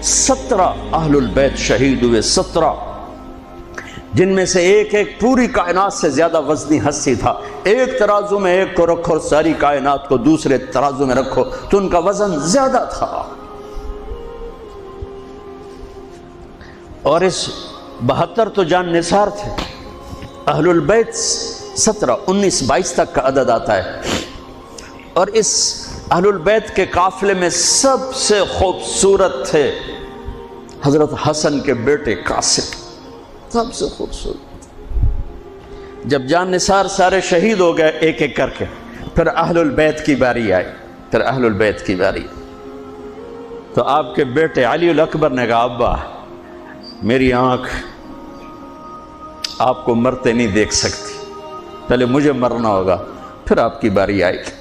17 اہل البیت شہید ہوئے، 17، جن میں سے ایک ایک پوری کائنات سے زیادہ وزنی ہستی تھا۔ ایک ترازو میں ایک کو رکھو اور ساری کائنات کو دوسرے ترازو میں رکھو تو ان کا وزن زیادہ تھا۔ اور اس 72 تو جان نثار تھے۔ اہل البیت 17، 19، 22 تک کا عدد آتا ہے۔ اور اس اہل البیت کے قافلے میں سب سے خوبصورت تھے حضرت حسن کے بیٹے قاسم، سب سے خوبصورت۔ جب جان نثار سارے شہید ہو گئے ایک ایک کر کے، پھر اہل البیت کی باری آئی، پھر اہل البیت کی باری۔ تو آپ کے بیٹے علی الاکبر نے کہا ابا میری آنکھ آپ کو مرتے نہیں دیکھ سکتی، پہلے مجھے مرنا ہوگا پھر آپ کی باری آئے گی۔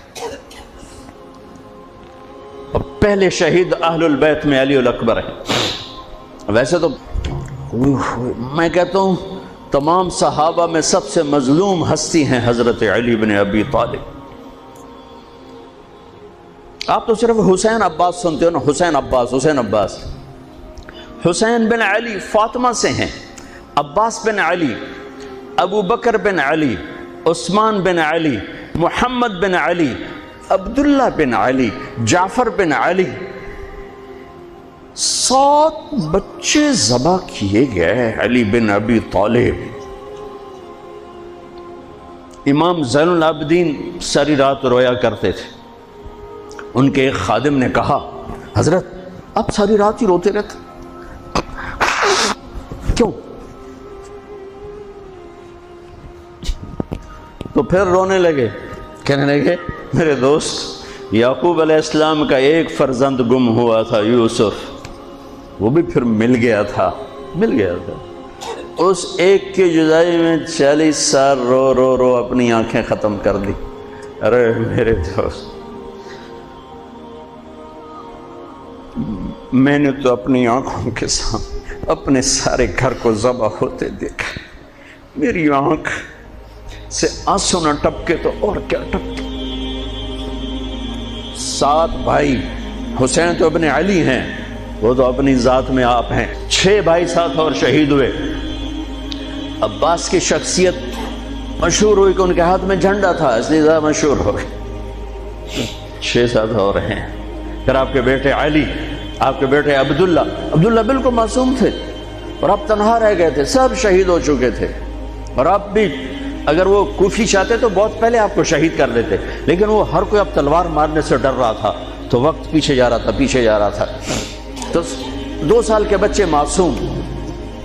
اور پہلے شہید اہل البیت میں علی الاکبر ہے۔ ویسے تو میں کہتا ہوں تمام صحابہ میں سب سے مظلوم ہستی ہیں حضرت علی بن ابی طالب۔ آپ تو صرف حسین عباس سنتے ہو نا، حسین عباس، حسین عباس۔ حسین بن علی فاطمہ سے ہیں، عباس بن علی، ابو بکر بن علی، عثمان بن علی، محمد بن علی، عبداللہ بن علی، جعفر بن علی، 7 بچے ذبح کیے گئے علی بن ابی طالب۔ امام زین العابدین ساری رات رویا کرتے تھے۔ ان کے ایک خادم نے کہا حضرت آپ ساری رات ہی روتے رہتے، کیوں؟ تو پھر رونے لگے، کہنے لگے میرے دوست یعقوب علیہ السلام کا ایک فرزند گم ہوا تھا یوسف، وہ بھی پھر مل گیا تھا۔ اس ایک کی جدائی میں 40 سال رو رو رو اپنی آنکھیں ختم کر دی۔ ارے میرے دوست میں نے تو اپنی آنکھوں کے سامنے اپنے سارے گھر کو ذبح ہوتے دیکھا، میری آنکھ سے آنسو نہ ٹپکے تو اور کیا ٹپکے۔ 7 بھائی، حسین تو ابن علی ہیں، وہ تو اپنی ذات میں آپ ہیں، 6 بھائی ساتھ اور شہید ہوئے۔ عباس کی شخصیت مشہور ہوئی کہ ان کے ہاتھ میں جھنڈا تھا، اس لیے زیادہ مشہور ہو گئے۔ 6 ساتھ اور ہیں۔ پھر آپ کے بیٹے علی، آپ کے بیٹے عبداللہ بالکل معصوم تھے اور آپ تنہا رہ گئے تھے، سب شہید ہو چکے تھے۔ اور آپ بھی اگر وہ کوفی چاہتے تو بہت پہلے آپ کو شہید کر دیتے، لیکن وہ ہر کوئی اب تلوار مارنے سے ڈر رہا تھا تو وقت پیچھے جا رہا تھا۔ تو 2 سال کے بچے معصوم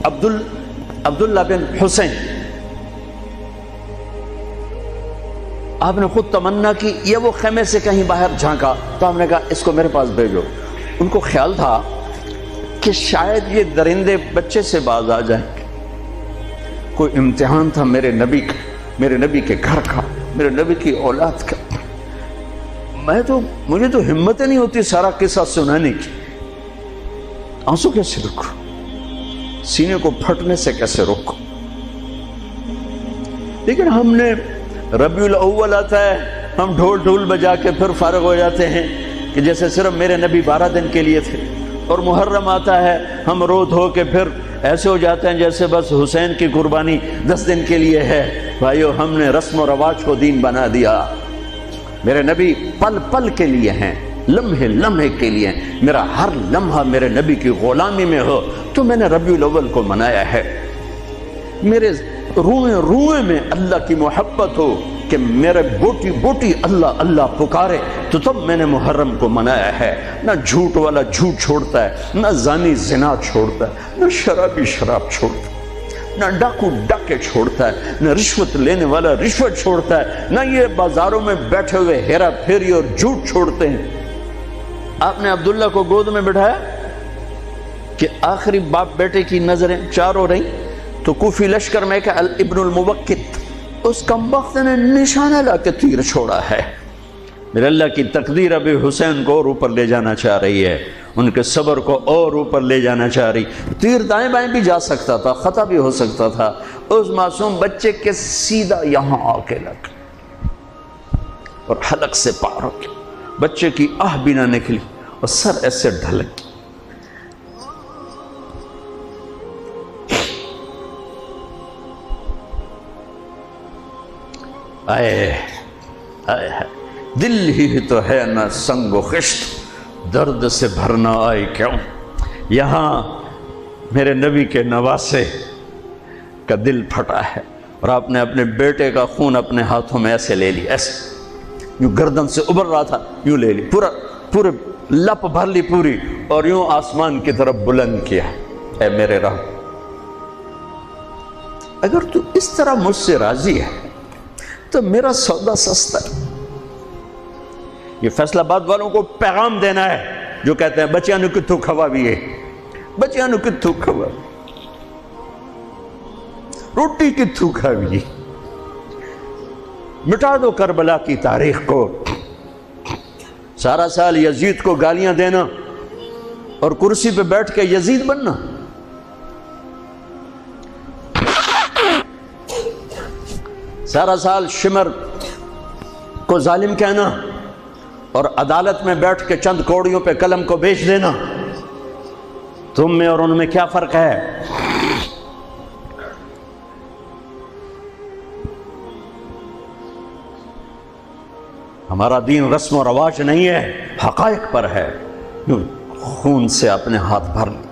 عبداللہ بن حسین، آپ نے خود تمنا کی، یہ وہ خیمے سے کہیں باہر جھانکا تو آپ نے کہا اس کو میرے پاس بھیجو۔ ان کو خیال تھا کہ شاید یہ درندے بچے سے باز آ جائیں، کوئی امتحان تھا میرے نبی کا، میرے نبی کے گھر کا، میرے نبی کی اولاد کا۔ مجھے تو ہمت نہیں ہوتی سارا قصہ سنانے کی، آنسو کیسے رکھو، سینے کو پھٹنے سے کیسے روکو۔ لیکن ہم نے ربیع الاول آتا ہے، ہم ڈھول بجا کے پھر فارغ ہو جاتے ہیں کہ جیسے صرف میرے نبی 12 دن کے لیے تھے۔ اور محرم آتا ہے، ہم رو دھو کے پھر ایسے ہو جاتے ہیں جیسے بس حسین کی قربانی 10 دن کے لیے ہے۔ بھائیو، ہم نے رسم و رواج کو دین بنا دیا۔ میرے نبی پل پل کے لیے ہیں، لمحے لمحے کے لیے ہیں۔ میرا ہر لمحہ میرے نبی کی غلامی میں ہو تو میں نے ربیع الاول کو منایا ہے۔ میرے روئے روئے میں اللہ کی محبت ہو کہ میرے بوٹی بوٹی اللہ اللہ پکارے تو تب میں نے محرم کو منایا ہے۔ نہ جھوٹ والا جھوٹ چھوڑتا ہے، نہ زانی زنا چھوڑتا ہے، نہ شرابی شراب چھوڑتا ہے، نہ ڈاکو ڈاکے چھوڑتا ہے، نہ رشوت لینے والا رشوت چھوڑتا ہے، نہ یہ بازاروں میں بیٹھے ہوئے ہیرا پھیری اور جھوٹ چھوڑتے ہیں۔ آپ نے عبداللہ کو گود میں بٹھایا کہ آخری باپ بیٹے کی نظریں 4 ہو رہی تو کوفی لشکر میں کہ ابن الموقت، اس کمبخت نے نشانہ لا کے تیر چھوڑا ہے۔ میرے اللہ کی تقدیر ابھی حسین کو اور اوپر لے جانا چاہ رہی ہے، ان کے صبر کو اور اوپر لے جانا چاہ رہی۔ تیر دائیں بائیں بھی جا سکتا تھا، خطا بھی ہو سکتا تھا، اس معصوم بچے کے سیدھا یہاں آ کے لگ اور حلق سے پار ہو گیا۔ بچے کی آہ بھی نہ نکلی اور سر ایسے ڈھلک، آئے آئے دل ہی تو ہے نہ سنگ و خشت، درد سے بھرنا آئے کیوں؟ یہاں میرے نبی کے نواسے کا دل پھٹا ہے، اور آپ نے اپنے بیٹے کا خون اپنے ہاتھوں میں ایسے لے لی، ایسے یوں گردن سے ابھر رہا تھا، یوں لے لی، پورے لپ بھر لی پوری، اور یوں آسمان کی طرف بلند کیا۔ اے میرے رب، اگر تو اس طرح مجھ سے راضی ہے تو میرا سودا سستا ہے۔ یہ فیصل آباد والوں کو پیغام دینا ہے جو کہتے ہیں بچیاں نو کتھوں کھوا بھی ہے، بچیاں نو کتھوں کھوا، روٹی کتھوں کھا بھی، مٹا دو کربلا کی تاریخ کو۔ سارا سال یزید کو گالیاں دینا اور کرسی پہ بیٹھ کے یزید بننا، سارا سال شمر کو ظالم کہنا اور عدالت میں بیٹھ کے چند کوڑیوں پہ قلم کو بیچ دینا، تم میں اور ان میں کیا فرق ہے؟ ہمارا دین رسم و رواج نہیں ہے، حقائق پر ہے۔ خون سے اپنے ہاتھ بھر لے،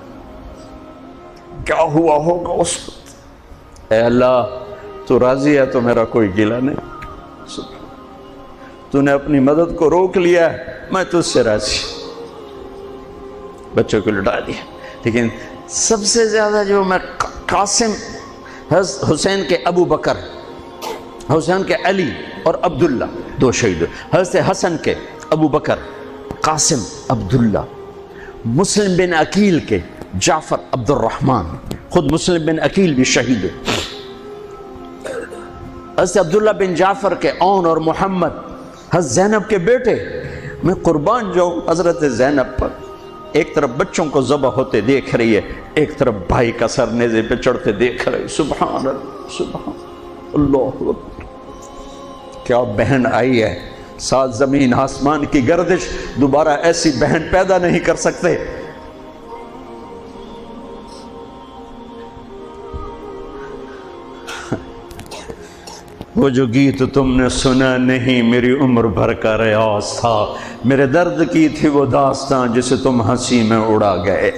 کیا ہوا ہوگا اس وقت؟ اے اللہ، تو راضی ہے تو میرا کوئی گلہ نہیں، تو نے اپنی مدد کو روک لیا ہے، میں تجھ سے راضی۔ بچوں کو لٹا دیا، لیکن سب سے زیادہ جو میں قاسم، حسین کے ابو بکر، حسین کے علی اور عبداللہ، دو شہید، حضرت حسن کے ابو بکر، قاسم، عبداللہ، مسلم بن عقیل کے جعفر عبد الرحمن، خود مسلم بن عقیل بھی شہید، حضرت عبداللہ بن جعفر کے اون اور محمد، حضرت زینب کے بیٹے، میں قربان جاؤں حضرت زینب پر۔ ایک طرف بچوں کو ذبح ہوتے دیکھ رہی ہے، ایک طرف بھائی کا سر نیزے پہ چڑھتے دیکھ رہی ہے۔ سبحان اللہ، سبحان اللہ اکبر، کیا بہن آئی ہے، ساتھ زمین آسمان کی گردش، دوبارہ ایسی بہن پیدا نہیں کر سکتے۔ وہ جو گیت تم نے سنا نہیں میری عمر بھر کا ریاض تھا، میرے درد کی تھی وہ داستان جسے تم ہنسی میں اڑا گئے۔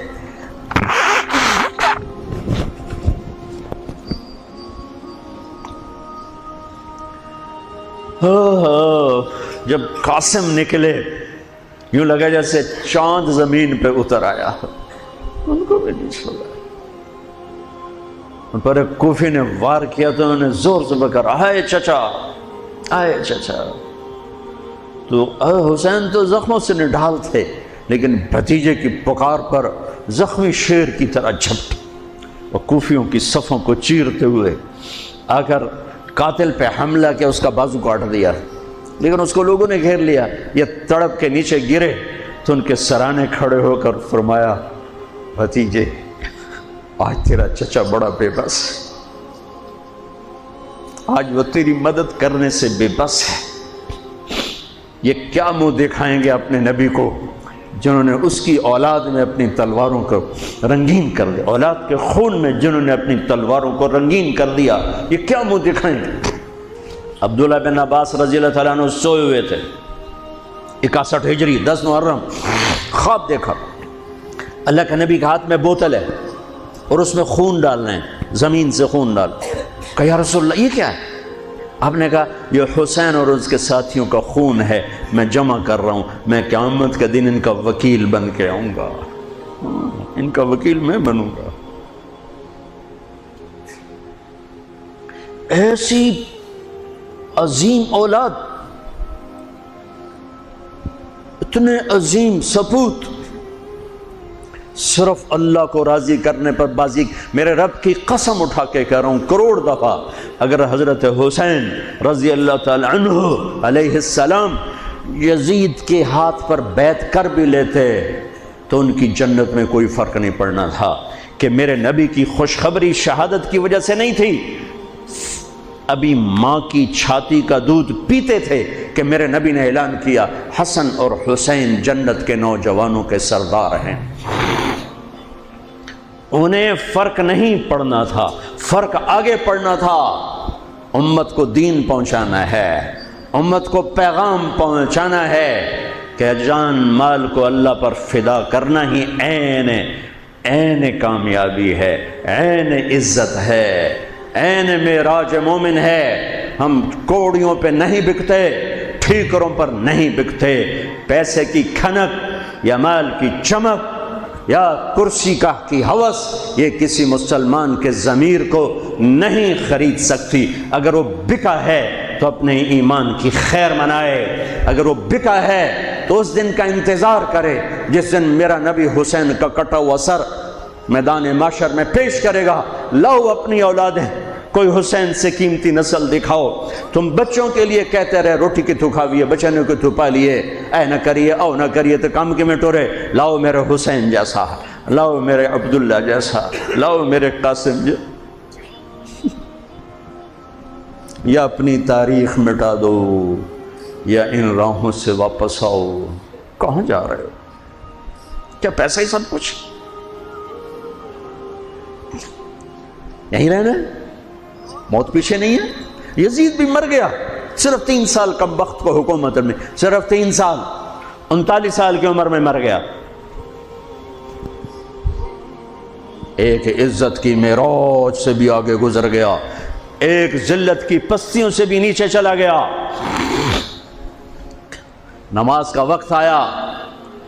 جب قاسم نکلے یوں لگا جیسے چاند زمین پہ اتر آیا، ان کو بھی نہیں چھوڑا۔ ان پر ایک کوفی نے وار کیا تو انہوں نے زور سے بکر، آئے چچا، آئے چچا۔ تو حسین تو زخموں سے نڈھال تھے، لیکن بھتیجے کی پکار پر زخمی شیر کی طرح جھپٹ اور کوفیوں کی صفوں کو چیرتے ہوئے آ کر قاتل پہ حملہ کیا، اس کا بازو کاٹ دیا، لیکن اس کو لوگوں نے گھیر لیا۔ یہ تڑپ کے نیچے گرے تو ان کے سرانے کھڑے ہو کر فرمایا، بھتیجے آج تیرا چچا بڑا بے بس ہے، آج وہ تیری مدد کرنے سے بے بس ہے۔ یہ کیا منہ دکھائیں گے اپنے نبی کو جنہوں نے اس کی اولاد میں اپنی تلواروں کو رنگین کر دیا، اولاد کے خون میں جنہوں نے اپنی تلواروں کو رنگین کر دیا، یہ کیا منہ دکھائیں گے؟ عبداللہ بن عباس رضی اللہ تعالیٰ عنہ سوئے ہوئے تھے، 61 ہجری 10 محرم، خواب دیکھا، اللہ کے نبی کے ہاتھ میں بوتل ہے اور اس میں خون ڈالنا ہے، زمین سے خون ڈال۔ کہا یا رسول اللہ یہ کیا ہے؟ آپ نے کہا یہ حسین اور اس کے ساتھیوں کا خون ہے، میں جمع کر رہا ہوں، میں قیامت کے دن ان کا وکیل بن کے آؤں گا، ان کا وکیل میں بنوں گا۔ ایسی عظیم اولاد، اتنے عظیم سپوت، صرف اللہ کو راضی کرنے پر بازی۔ میرے رب کی قسم اٹھا کے کہہ رہا ہوں، کروڑ دفعہ اگر حضرت حسین رضی اللہ تعالی عنہ علیہ السلام یزید کے ہاتھ پر بیعت کر بھی لیتے تو ان کی جنت میں کوئی فرق نہیں پڑنا تھا، کہ میرے نبی کی خوشخبری شہادت کی وجہ سے نہیں تھی، ابھی ماں کی چھاتی کا دودھ پیتے تھے کہ میرے نبی نے اعلان کیا حسن اور حسین جنت کے نوجوانوں کے سردار ہیں۔ انہیں فرق نہیں پڑنا تھا، فرق آگے پڑنا تھا۔ امت کو دین پہنچانا ہے، امت کو پیغام پہنچانا ہے کہ جان مال کو اللہ پر فدا کرنا ہی عین کامیابی ہے، عین عزت ہے، عین معراج مومن ہے۔ ہم کوڑیوں پہ نہیں بکتے، ٹھیکروں پر نہیں بکتے، پیسے کی کھنک یا مال کی چمک یا کرسی کی ہوس یہ کسی مسلمان کے ضمیر کو نہیں خرید سکتی۔ اگر وہ بکا ہے تو اپنے ایمان کی خیر منائے، اگر وہ بکا ہے تو اس دن کا انتظار کرے جس دن میرا نبی حسین کا کٹا ہوا سر میدان محشر میں پیش کرے گا۔ لاؤ اپنی اولادیں، کوئی حسین سے قیمتی نسل دکھاؤ۔ تم بچوں کے لیے کہتے رہے روٹی کی تو کھاویے، بچنے کو تو پالیے، اے نہ کریے او نہ کریے تو کام کے میں ٹورے۔ لاؤ میرے حسین جیسا، لاؤ میرے عبداللہ جیسا، لاؤ میرے قاسم یا اپنی تاریخ مٹا دو یا ان راہوں سے واپس آؤ۔ کہاں جا رہے ہو؟ کیا پیسہ ہی سب کچھ؟ یہیں رہنا ہے؟ موت پیچھے نہیں ہے؟ یزید بھی مر گیا صرف 3 سال کم وقت کو حکومت میں، صرف 3 سال، 39 سال کی عمر میں مر گیا۔ ایک عزت کی معراج سے بھی آگے گزر گیا، ایک ذلت کی پستیوں سے بھی نیچے چلا گیا۔ نماز کا وقت آیا،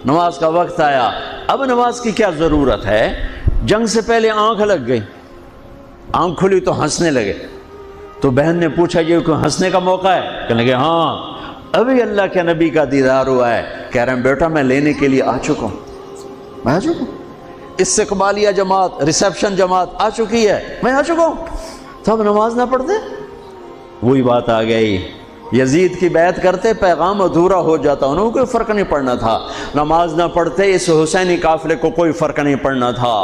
نماز کا وقت آیا۔ اب نماز کی کیا ضرورت ہے؟ جنگ سے پہلے آنکھ لگ گئی، آنکھ کھلی تو ہنسنے لگے۔ تو بہن نے پوچھا یہ کوئی ہنسنے کا موقع ہے؟ کہنے لگے ہاں ابھی اللہ کے نبی کا دیدار ہوا ہے۔ کہہ رہے ہیں بیٹا میں لینے کے لیے آ چکا ہوں، میں آ چکا ہوں، استقبالیہ جماعت، ریسیپشن جماعت آ چکی ہے، میں آ چکا ہوں۔ تو اب نماز نہ پڑھتے؟ وہی بات آ گئی، یزید کی بیعت کرتے پیغام ادھورا ہو جاتا، انہوں کو کوئی فرق نہیں پڑنا تھا۔ نماز نہ پڑھتے اس حسینی قافلے کو کوئی فرق نہیں پڑنا تھا۔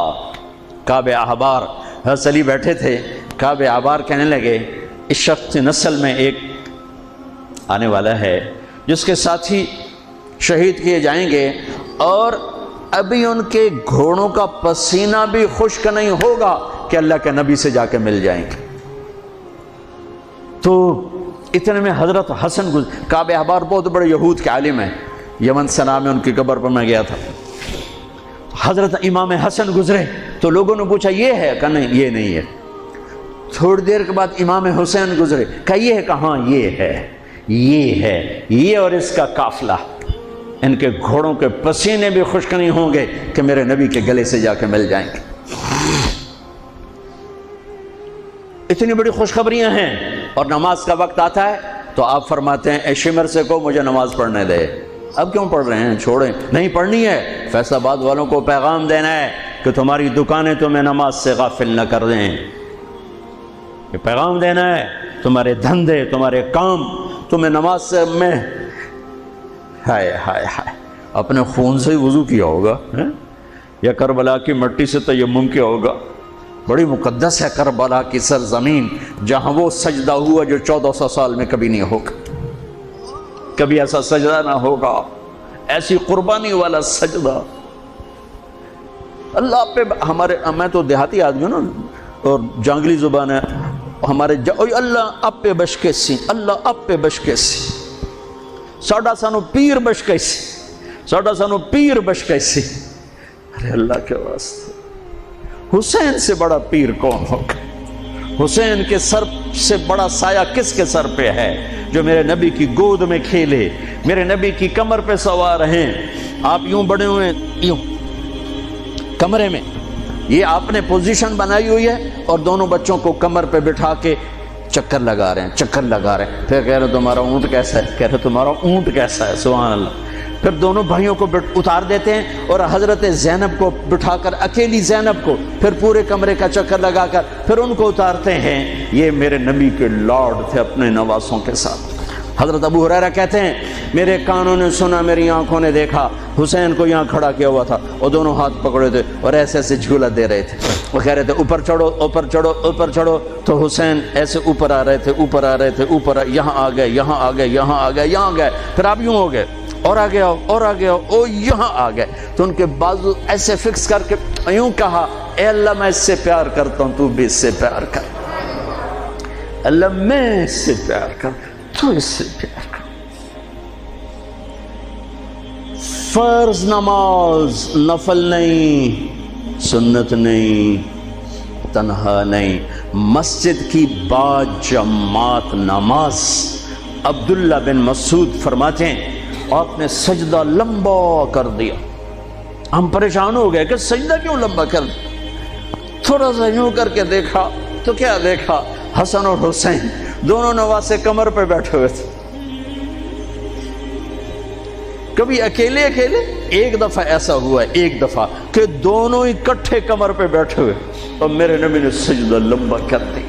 کعب احبار حضرت علی بیٹھے تھے، کعب احبار کہنے لگے اس شخص نسل میں ایک آنے والا ہے جس کے ساتھی شہید کیے جائیں گے اور ابھی ان کے گھوڑوں کا پسینہ بھی خشک نہیں ہوگا کہ اللہ کے نبی سے جا کے مل جائیں گے۔ تو اتنے میں حضرت حسن کعب احبار بہت بڑے یہود کے عالم ہیں، یمن سنا میں ان کی قبر پر میں گیا تھا۔ حضرت امام حسن گزرے تو لوگوں نے پوچھا یہ ہے؟ کہا نہیں یہ نہیں ہے۔ تھوڑی دیر کے بعد امام حسین گزرے، کہا یہ ہے؟ کہاں یہ ہے، یہ ہے، یہ اور اس کا قافلہ، ان کے گھوڑوں کے پسینے بھی خشک نہیں ہوں گے کہ میرے نبی کے گلے سے جا کے مل جائیں گے۔ اتنی بڑی خوشخبریاں ہیں اور نماز کا وقت آتا ہے تو آپ فرماتے ہیں اے شمر سے کو مجھے نماز پڑھنے دے۔ اب کیوں پڑھ رہے ہیں؟ چھوڑیں، نہیں پڑھنی ہے۔ فیصل آباد والوں کو پیغام دینا ہے کہ تمہاری دکانیں تمہیں نماز سے غافل نہ کر دیں، یہ پیغام دینا ہے۔ تمہارے دھندے، تمہارے کام تمہیں نماز سے میں ہائے ہائے ہائے اپنے خون سے ہی وضو کیا ہوگا یا کربلا کی مٹی سے تیمم کیا ہوگا۔ بڑی مقدس ہے کربلا کی سرزمین، جہاں وہ سجدہ ہوا جو 1400 سال میں کبھی نہیں ہوگا، کبھی ایسا سجدہ نہ ہوگا، ایسی قربانی والا سجدہ۔ اللہ پہ ہمارے، میں تو دیہاتی آدمی ہوں نا اور جانگلی زبان ہے ہمارے، اللہ آپ پہ بشکے سی، اللہ آپ پہ بشکے سی، ساڈا سانو پیر بشکے سی، ساڈا سانو پیر بشکے سی۔ ارے اللہ کے واسطے حسین سے بڑا پیر کون ہوگا؟ حسین کے سر سے بڑا سایہ کس کے سر پہ ہے جو میرے نبی کی گود میں کھیلے، میرے نبی کی کمر پہ سوار ہیں۔ آپ یوں بڑے ہوئے یوں کمرے میں، یہ آپ نے پوزیشن بنائی ہوئی ہے اور دونوں بچوں کو کمر پہ بٹھا کے چکر لگا رہے ہیں، چکر لگا رہے ہیں۔ پھر کہہ رہے تمہارا اونٹ کیسا ہے، کہہ رہے تمہارا اونٹ کیسا ہے، سبحان اللہ۔ پھر دونوں بھائیوں کو اتار دیتے ہیں اور حضرت زینب کو بٹھا کر، اکیلی زینب کو، پھر پورے کمرے کا چکر لگا کر پھر ان کو اتارتے ہیں۔ یہ میرے نبی کے لارڈ تھے اپنے نواسوں کے ساتھ۔ حضرت ابو ہریرہ کہتے ہیں میرے کانوں نے سنا، میری آنکھوں نے دیکھا، حسین کو یہاں کھڑا کیا ہوا تھا اور دونوں ہاتھ پکڑے تھے اور ایسے ایسے جھولا دے رہے تھے۔ وہ کہہ رہے تھے اوپر چڑھو، اوپر چڑھو، اوپر چڑھو، تو حسین ایسے اوپر آ رہے تھے، اوپر آ رہے تھے، اوپر یہاں آ گئے، یہاں آ گئے، یہاں آ گئے، یہاں گئے، پھر آپ یوں ہو گئے اور آگے آؤ اور آگے آؤ، او یہاں آ گئے۔ تو ان کے بازو ایسے فکس کر کے یوں کہا اے اللہ میں اس سے پیار کرتا ہوں، تو بھی اس سے پیار کر۔ اللہ میں اس سے پیار کر، تو اس سے پیار کر۔ فرض نماز نفل نہیں، سنت نہیں، تنہا نہیں، مسجد کی با جماعت نماز۔ عبداللہ بن مسعود فرماتے ہیں آپ نے سجدہ لمبا کر دیا، ہم پریشان ہو گئے کہ سجدہ کیوں لمبا کر دیا؟ تھوڑا سا یوں کر کے دیکھا تو کیا دیکھا؟ حسن اور حسین دونوں نواسے کمر پہ بیٹھے ہوئے تھے۔ کبھی اکیلے اکیلے، ایک دفعہ ایسا ہوا ہے، ایک دفعہ کہ دونوں اکٹھے کمر پہ بیٹھے ہوئے اور میرے نبی نے سجدہ لمبا کر دی۔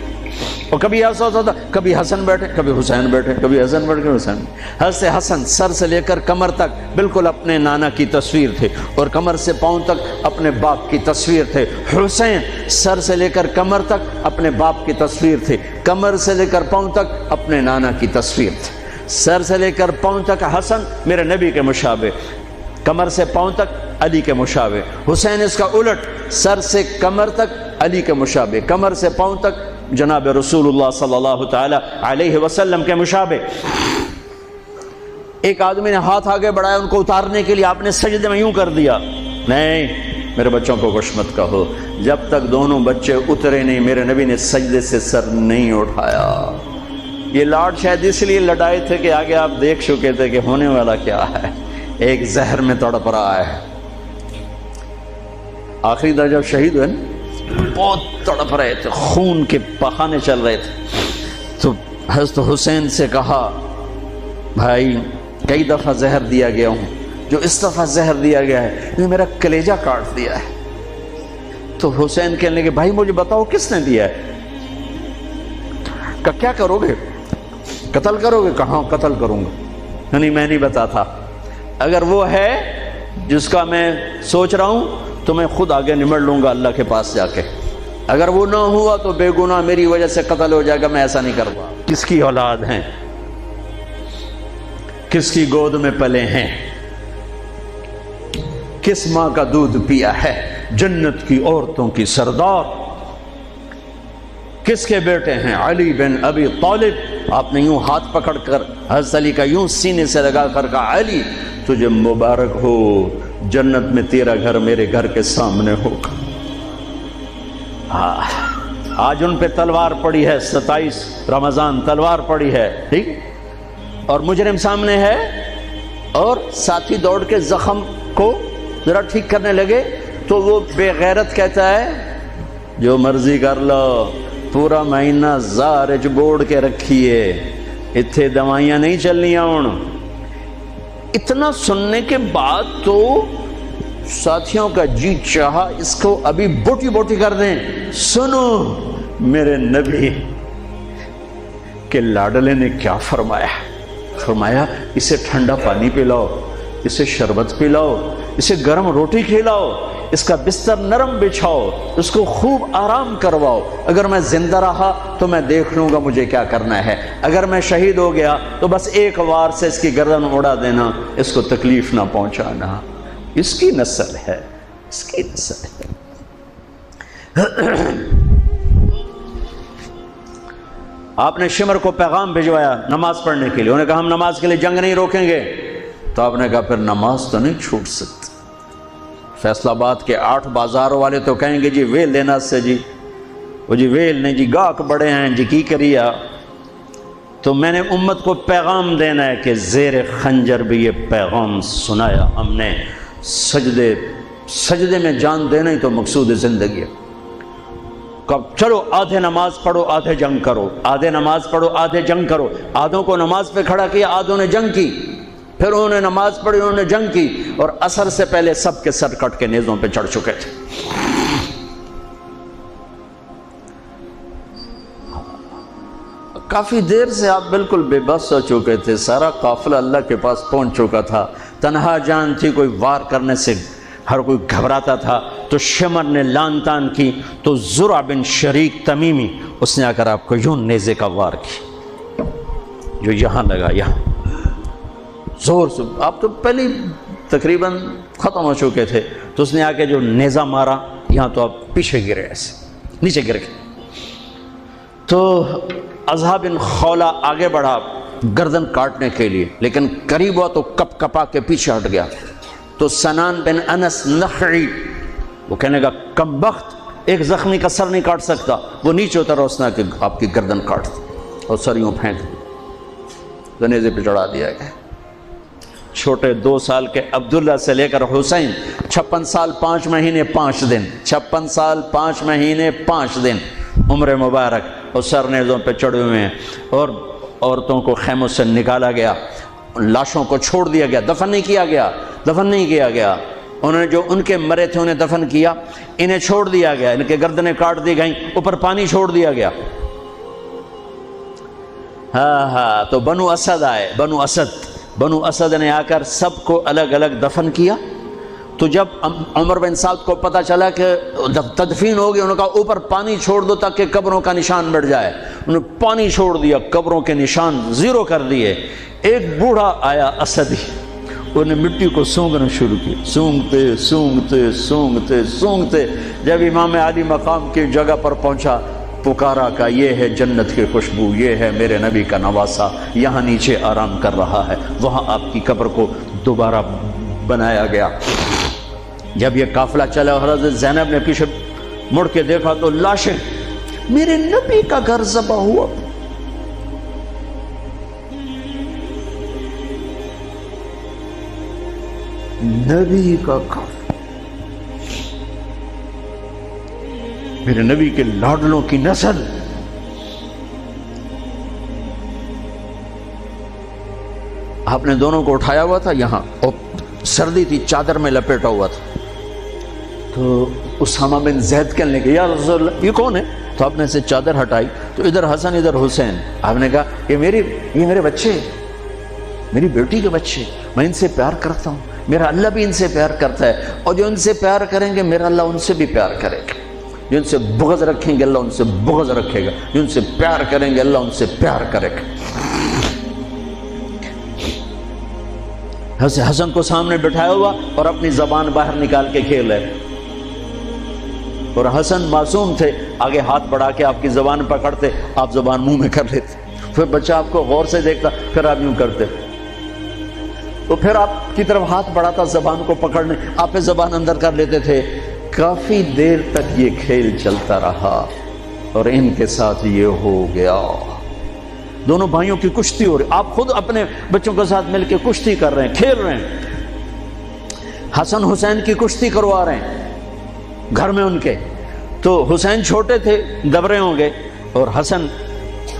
اور کبھی ایسا ہوتا تھا، کبھی حسن بیٹھے، کبھی حسین بیٹھے، کبھی حسن بیٹھے، کبھی حسین۔ حضرت حسن سر سے لے کر کمر تک بالکل اپنے نانا کی تصویر تھے، اور کمر سے پاؤں تک اپنے باپ کی تصویر تھے۔ حسین سر سے لے کر کمر تک اپنے باپ کی تصویر تھے، کمر سے لے کر پاؤں تک اپنے نانا کی تصویر تھے۔ سر سے لے کر پاؤں تک حسن میرے نبی کے مشابہ، کمر سے پاؤں تک علی کے مشابہ۔ حسین اس کا الٹ، سر سے کمر تک علی کے مشابہ، کمر سے پاؤں تک جناب رسول اللہ صلی اللہ تعالی علیہ وسلم کے مشابہ۔ ایک آدمی نے ہاتھ آگے بڑھایا ان کو اتارنے کے لیے، آپ نے سجدے میں یوں کر دیا۔ نہیں، میرے بچوں کو کچھ مت کہو، جب تک دونوں بچے اترے نہیں میرے نبی نے سجدے سے سر نہیں اٹھایا۔ یہ لاڈ شاید اس لیے لڑائے تھے کہ آگے آپ دیکھ چکے تھے کہ ہونے والا کیا ہے، ایک زہر میں تڑپ رہا ہے۔ آخری دفعہ جب شہید ہوئے بہت تڑپ رہے تھے، خون کے بہانے چل رہے تھے، تو حضرت حسین سے کہا بھائی کئی دفعہ زہر دیا گیا ہوں، جو اس دفعہ زہر دیا گیا ہے یہ میرا کلیجہ کاٹ دیا ہے۔ تو حسین کہنے لگے بھائی مجھے بتاؤ کس نے دیا ہے؟ کہ کیا کرو گے؟ قتل کرو گے؟ کہاں قتل کروں گا، نہیں میں نہیں بتاتا، اگر وہ ہے جس کا میں سوچ رہا ہوں تو میں خود آگے نمٹ لوں گا اللہ کے پاس جا کے، اگر وہ نہ ہوا تو بے گناہ میری وجہ سے قتل ہو جائے گا، میں ایسا نہیں کروں گا۔ کس کی اولاد ہیں، کس کی گود میں پلے ہیں، کس ماں کا دودھ پیا ہے، جنت کی عورتوں کی سردار، کس کے بیٹے ہیں؟ علی بن ابی طالب۔ آپ نے یوں ہاتھ پکڑ کر حضرت علی کا یوں سینے سے لگا کر کہا علی تجھے مبارک ہو، جنت میں تیرا گھر میرے گھر کے سامنے ہوگا۔ آج ان پہ تلوار پڑی ہے، 27 رمضان تلوار پڑی ہے، ٹھیک، اور مجرم سامنے ہے، اور ساتھی دوڑ کے زخم کو ذرا ٹھیک کرنے لگے تو وہ بے غیرت کہتا ہے جو مرضی کر لو، پورا مہینہ زارج بوڑ کے رکھیے، اتھے دوائیاں نہیں چلنیاں ہوں۔ اتنا سننے کے بعد تو ساتھیوں کا جی چاہا اس کو ابھی بوٹی بوٹی کر دیں۔ سنو میرے نبی کے لاڈلے نے کیا فرمایا، فرمایا اسے ٹھنڈا پانی پلاؤ، اسے شربت پلاؤ، اسے گرم روٹی کھلاؤ، اس کا بستر نرم بچھاؤ، اس کو خوب آرام کرواؤ، اگر میں زندہ رہا تو میں دیکھ لوں گا مجھے کیا کرنا ہے، اگر میں شہید ہو گیا تو بس ایک وار سے اس کی گردن اڑا دینا، اس کو تکلیف نہ پہنچانا۔ اس کی نسل ہے، اس کی نسل ہے۔ آپ نے شمر کو پیغام بھجوایا نماز پڑھنے کے لیے، انہوں نے کہا ہم نماز کے لیے جنگ نہیں روکیں گے، تو آپ نے کہا پھر نماز تو نہیں چھوٹ سکتی۔ فیصل آباد کے 8 بازار والے تو کہیں گے جی ویل دینا سے جی، وہ جی ویل نہیں جی گاہک بڑے ہیں جی کی کریا، تو میں نے امت کو پیغام دینا ہے کہ زیر خنجر بھی یہ پیغام سنایا ہم نے، سجدے میں جان دینا ہی تو مقصود زندگی ہے۔ کب چلو آدھے نماز پڑھو آدھے جنگ کرو، آدھے نماز پڑھو آدھے جنگ کرو، آدھوں کو نماز پہ کھڑا کیا، آدھوں نے جنگ کی، پھر انہوں نے نماز پڑھی انہوں نے جنگ کی، اور عصر سے پہلے سب کے سر کٹ کے نیزوں پہ چڑھ چکے تھے۔ کافی دیر سے آپ بالکل بے بس ہو چکے تھے، سارا قافلہ اللہ کے پاس پہنچ چکا تھا، تنہا جان تھی، کوئی وار کرنے سے ہر کوئی گھبراتا تھا، تو شمر نے لان تان کی، تو زرع بن شریک تمیمی اس نے آ کر آپ کو یوں نیزے کا وار کی، جو یہاں لگا، یہاں زور سے، آپ تو پہلے تقریباً ختم ہو چکے تھے، تو اس نے آ کے جو نیزہ مارا یہاں، تو آپ پیچھے گرے، ایسے نیچے گر گئے۔ تو اصحاب بن خولہ آگے بڑھا گردن کاٹنے کے لیے، لیکن قریب ہوا تو کپ کپا کے پیچھے ہٹ گیا۔ تو سنان بن انس نخعی وہ کہنے کا کم بخت، ایک زخمی کا سر نہیں کاٹ سکتا، وہ نیچے اترا، اس نے کہ آپ کی گردن کاٹ دی اور سر یوں پھینک دی، گنیزے پہ چڑھا دیا گیا۔ چھوٹے 2 سال کے عبداللہ سے لے کر حسین 56 سال 5 مہینے 5 دن، 56 سال 5 مہینے 5 دن عمر مبارک، اور سر نیزوں پہ چڑھے ہوئے ہیں، اور عورتوں کو خیموں سے نکالا گیا، لاشوں کو چھوڑ دیا گیا، دفن نہیں کیا گیا۔ انہوں نے جو ان کے مرے تھے انہیں دفن کیا، انہیں چھوڑ دیا گیا، ان کے گردنیں کاٹ دی گئیں، اوپر پانی چھوڑ دیا گیا۔ ہاں تو بنو اسد آئے، بنو اسد نے آ کر سب کو الگ الگ دفن کیا۔ تو جب عمر بن سعد کو پتہ چلا کہ تدفین ہو گئی، انہوں نے کہا اوپر پانی چھوڑ دو تاکہ قبروں کا نشان مٹ جائے۔ انہوں نے پانی چھوڑ دیا، قبروں کے نشان زیرو کر دیے۔ ایک بوڑھا آیا اسدی، انہوں نے مٹی کو سونگنا شروع کی، سونگتے جب امام علی مقام کی جگہ پر پہنچا، پکارا کہ یہ ہے جنت کی خوشبو، یہ ہے میرے نبی کا نواسہ، یہاں نیچے آرام کر رہا ہے۔ وہاں آپ کی قبر کو دوبارہ بنایا گیا۔ جب یہ قافلہ چلا، حضرت زینب نے پیچھے مڑ کے دیکھا تو لاشیں، میرے نبی کا گھر ذبح ہوا، نبی کا گھر، میرے نبی کے لاڈلوں کی نسل۔ آپ نے دونوں کو اٹھایا ہوا تھا یہاں، اور سردی تھی، چادر میں لپیٹا ہوا تھا۔ تو اسامہ بن زید کہنے لگے یا رسول اللہ یہ کون ہے؟ تو آپ نے سے چادر ہٹائی تو ادھر حسن ادھر حسین۔ آپ نے کہا یہ میرے بچے، میری بیٹی کے بچے، میں ان سے پیار کرتا ہوں، میرا اللہ بھی ان سے پیار کرتا ہے، اور جو ان سے پیار کریں گے میرا اللہ ان سے بھی پیار کرے گا، جو ان سے بغض رکھیں گے اللہ ان سے بغض رکھے گا، جو ان سے پیار کریں گے اللہ ان سے پیار کرے گا۔ حسن کو سامنے بٹھایا ہوا اور اپنی زبان باہر نکال کے کھیل رہے، اور حسن معصوم تھے، آگے ہاتھ بڑھا کے آپ کی زبان پکڑتے، آپ زبان منہ میں کر لیتے، پھر بچہ آپ کو غور سے دیکھتا، پھر آپ یوں کرتے، تو پھر آپ کی طرف ہاتھ بڑھاتا زبان کو پکڑنے، آپ زبان اندر کر لیتے تھے۔ کافی دیر تک یہ کھیل چلتا رہا اور ان کے ساتھ یہ ہو گیا۔ دونوں بھائیوں کی کشتی ہو رہی، آپ خود اپنے بچوں کے ساتھ مل کے کشتی کر رہے ہیں، کھیل رہے ہیں، حسن حسین کی کشتی کروا رہے ہیں گھر میں ان کے۔ تو حسین چھوٹے تھے، دبرے ہوں گے، اور حسن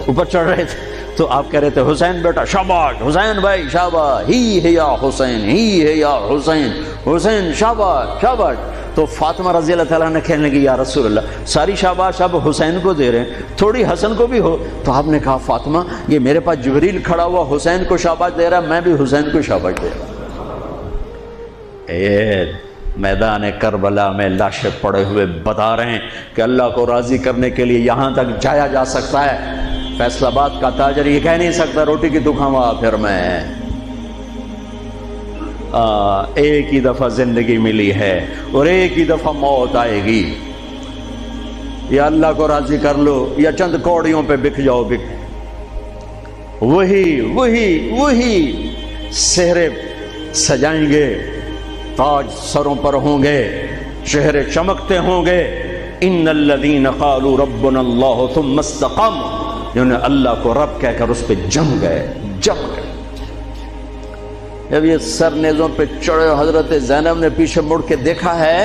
اوپر چڑھ رہے تھے، تو آپ کہہ رہے تھے حسین بیٹا شاباش، حسین بھائی شاباش، ہی ہے یا حسین، ہی ہے یا حسین، حسین شاباش شاباش۔ تو فاطمہ رضی اللہ تعالیٰ نے کہنے لگی یا رسول اللہ ساری شاباش آپ حسین کو دے رہے ہیں، تھوڑی حسن کو بھی ہو۔ تو آپ نے کہا فاطمہ یہ میرے پاس جبریل کھڑا ہوا حسین کو شاباش دے رہا، میں بھی حسین کو شاباش دے رہا۔ میدان کربلا میں لاشیں پڑے ہوئے بتا رہے ہیں کہ اللہ کو راضی کرنے کے لیے یہاں تک جایا جا سکتا ہے۔ فیصل آباد کا تاجر یہ کہہ نہیں سکتا روٹی کی تو کھاؤں پھر میں، ایک ہی دفعہ زندگی ملی ہے اور ایک ہی دفعہ موت آئے گی، یا اللہ کو راضی کر لو یا چند کوڑیوں پہ بک جاؤ، بک وہی سہرے سجائیں گے، تاج سروں پر ہوں گے، چہرے چمکتے ہوں گے۔ ان الذین قالوا ربنا اللہ ثم استقاموا، جنہوں نے اللہ کو رب کہہ کر اس پہ جم گئے۔ جب یہ سر نیزوں پہ چڑھے، حضرت زینب نے پیچھے مڑ کے دیکھا ہے،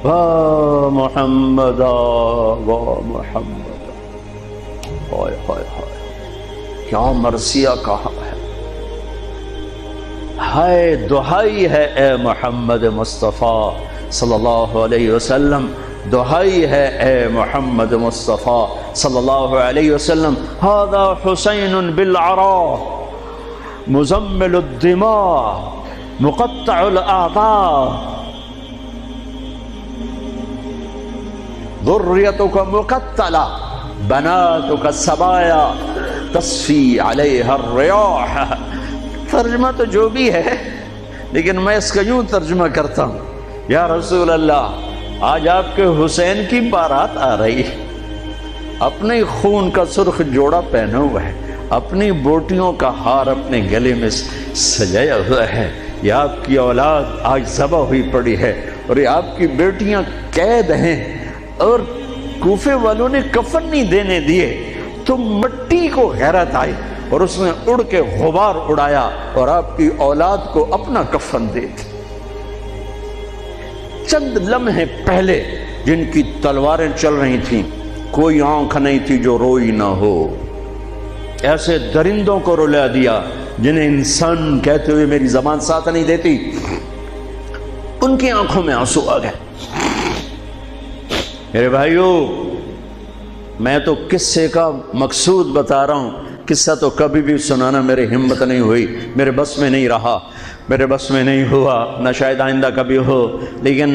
واہ محمد واہ محمد، ہائے ہائے ہائے کیا مرثیہ کہا ہے، ہائے دہائی ہے اے محمد مصطفیٰ صلی اللہ علیہ وسلم، دہائی ہے اے محمد مصطفیٰ صلی اللہ علیہ وسلم۔ ھذا حسین بالعراء مزمل الدماء مقطع الاعضاء ذریتک مقتلہ بناتک سبایا تصفی علیہ الریاح۔ ترجمہ تو جو بھی ہے، لیکن میں اس کا یوں ترجمہ کرتا ہوں، یا رسول اللہ آج آپ کے حسین کی بارات آ رہی، اپنے خون کا سرخ جوڑا پہنا ہوا ہے، اپنی بوٹیوں کا ہار اپنے گلے میں سجایا ہوا ہے، یہ آپ کی اولاد آج ذبح ہوئی پڑی ہے اور یہ آپ کی بیٹیاں قید ہیں، اور کوفے والوں نے کفن نہیں دینے دیے تو مٹی کو غیرت آئی اور اس نے اڑ کے غبار اڑایا اور آپ کی اولاد کو اپنا کفن دے دی۔ چند لمحے پہلے جن کی تلواریں چل رہی تھیں، کوئی آنکھ نہیں تھی جو روئی نہ ہو، ایسے درندوں کو رلا دیا جنہیں انسان کہتے ہوئے میری زبان ساتھ نہیں دیتی، ان کی آنکھوں میں آنسو آ گئے۔ میرے بھائیو، میں تو قصے کا مقصود بتا رہا ہوں، قصہ تو کبھی بھی سنانا میری ہمت نہیں ہوئی، میرے بس میں نہیں رہا، میرے بس میں نہیں ہوا، نہ شاید آئندہ کبھی ہو، لیکن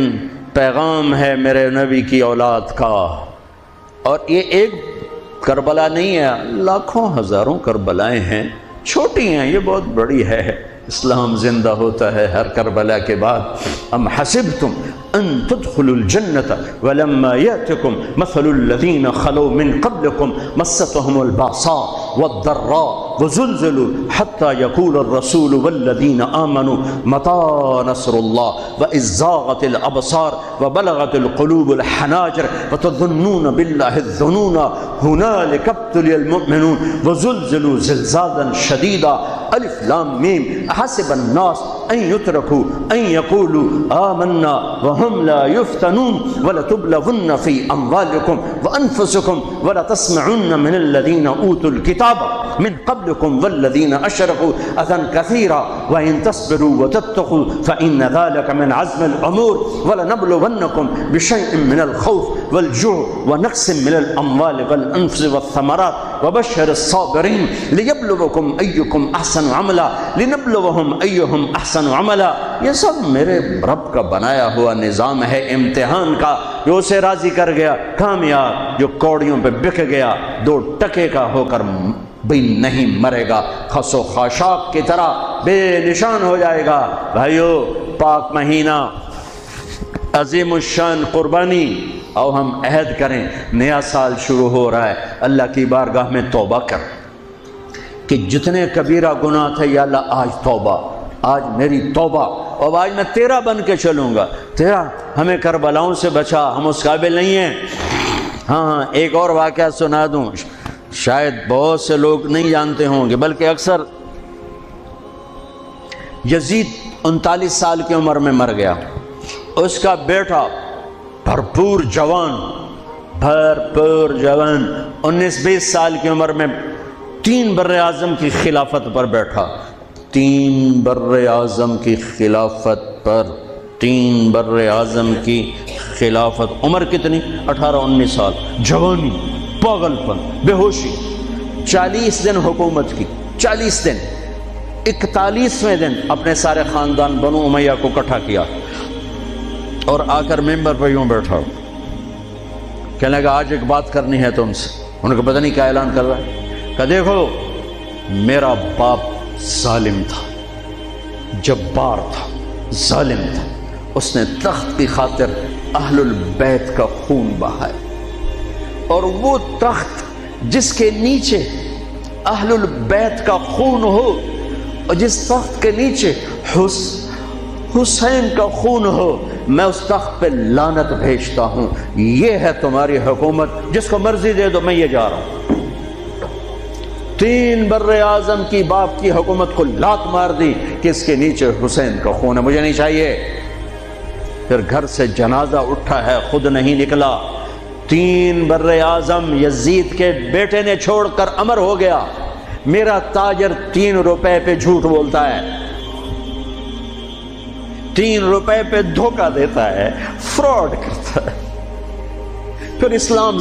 پیغام ہے میرے نبی کی اولاد کا۔ اور یہ ایک کربلا نہیں ہے، لاکھوں ہزاروں کربلائیں ہیں، چھوٹی ہیں، یہ بہت بڑی ہے۔ اسلام زندہ ہوتا ہے ہر کربلا کے بعد۔ ام حسبتم ان تدخلوا الجنة ولما يأتكم مثل الذين خلوا من قبلكم مستهم البأساء والضراء وزلزلوا حتى يقول الرسول والذين آمنوا متى نصر الله وإذ زاغت الأبصار وبلغت القلوب الحناجر وتظنون بالله الظنون هنالك ابتلي المؤمنون وزلزلوا زلزالا شديدا الف لام میم احسب الناس ان يتركوا ان يقولوا آمنا وهم لا يفتنون ولتبلغن في اموالكم وانفسكم ولتسمعن من الذين اوتوا الكتاب من قبلكم والذين اشركوا اذى كثيرا وان تصبروا وتتقوا فان ذلك من عزم الامور ولنبلونكم بشيء من الخوف والجوع ونقص من الاموال والانفس والثمرات وبشر الصابرين ليبلوكم ايكم احسن عملا لنبلوهم ايهم احسن عملا۔ یہ سب میرے رب کا بنایا ہوا نظام ہے امتحان کا، جو اسے راضی کر گیا کامیاب، جو کوڑیوں پہ بک گیا 2 ٹکے کا ہو کر بھی نہیں مرے گا، خس و خاشاک کی طرح بے نشان ہو جائے گا۔ بھائیو، پاک مہینہ، عظیم الشان قربانی، اور ہم عہد کریں، نیا سال شروع ہو رہا ہے، اللہ کی بارگاہ میں توبہ کر کہ جتنے کبیرہ گناہ تھے، یا اللہ آج توبہ، آج میری توبہ، اور آج میں تیرا بن کے چلوں گا، تیرا ہمیں کربلاؤں سے بچا، ہم اس قابل نہیں ہیں۔ ہاں، ایک اور واقعہ سنا دوں، شاید بہت سے لوگ نہیں جانتے ہوں گے، بلکہ اکثر۔ یزید 39 سال کی عمر میں مر گیا، اس کا بیٹا بھرپور جوان 19-20 سال کی عمر میں 3 بر اعظم کی خلافت پر بیٹھا، 3 بر اعظم کی خلافت پر، 3 بر اعظم کی خلافت۔ عمر کتنی؟ 18-19 سال، جوانی، پاگل پن، بے ہوشی۔ 40 دن حکومت کی، 40 دن، 41ویں دن اپنے سارے خاندان بنو امیہ کو اکٹھا کیا اور آ کر ممبر پہ یوں بیٹھا، کہنے لگا آج ایک بات کرنی ہے تم سے۔ انہوں نے پتہ نہیں کیا اعلان کر رہا ہے، کہ دیکھو میرا باپ ظالم تھا، جبار تھا، ظالم تھا، اس نے تخت کی خاطر اہل البیت کا خون بہایا، اور وہ تخت جس کے نیچے اہل البیت کا خون ہو، اور جس تخت کے نیچے حسین کا خون ہو، میں اس تخت پہ لعنت بھیجتا ہوں۔ یہ ہے تمہاری حکومت، جس کو مرضی دے دو، میں یہ جا رہا ہوں۔ 3 بر اعظم کی باپ کی حکومت کو لات مار دی کہ اس کے نیچے حسین کا خون ہے، مجھے نہیں چاہیے۔ پھر گھر سے جنازہ اٹھا ہے، خود نہیں نکلا۔ 3 بر اعظم یزید کے بیٹے نے چھوڑ کر امر ہو گیا، میرا تاجر 3 روپے پہ جھوٹ بولتا ہے، 3 روپے پہ دھوکہ دیتا ہے، فراڈ کرتا ہے۔ پھر اسلام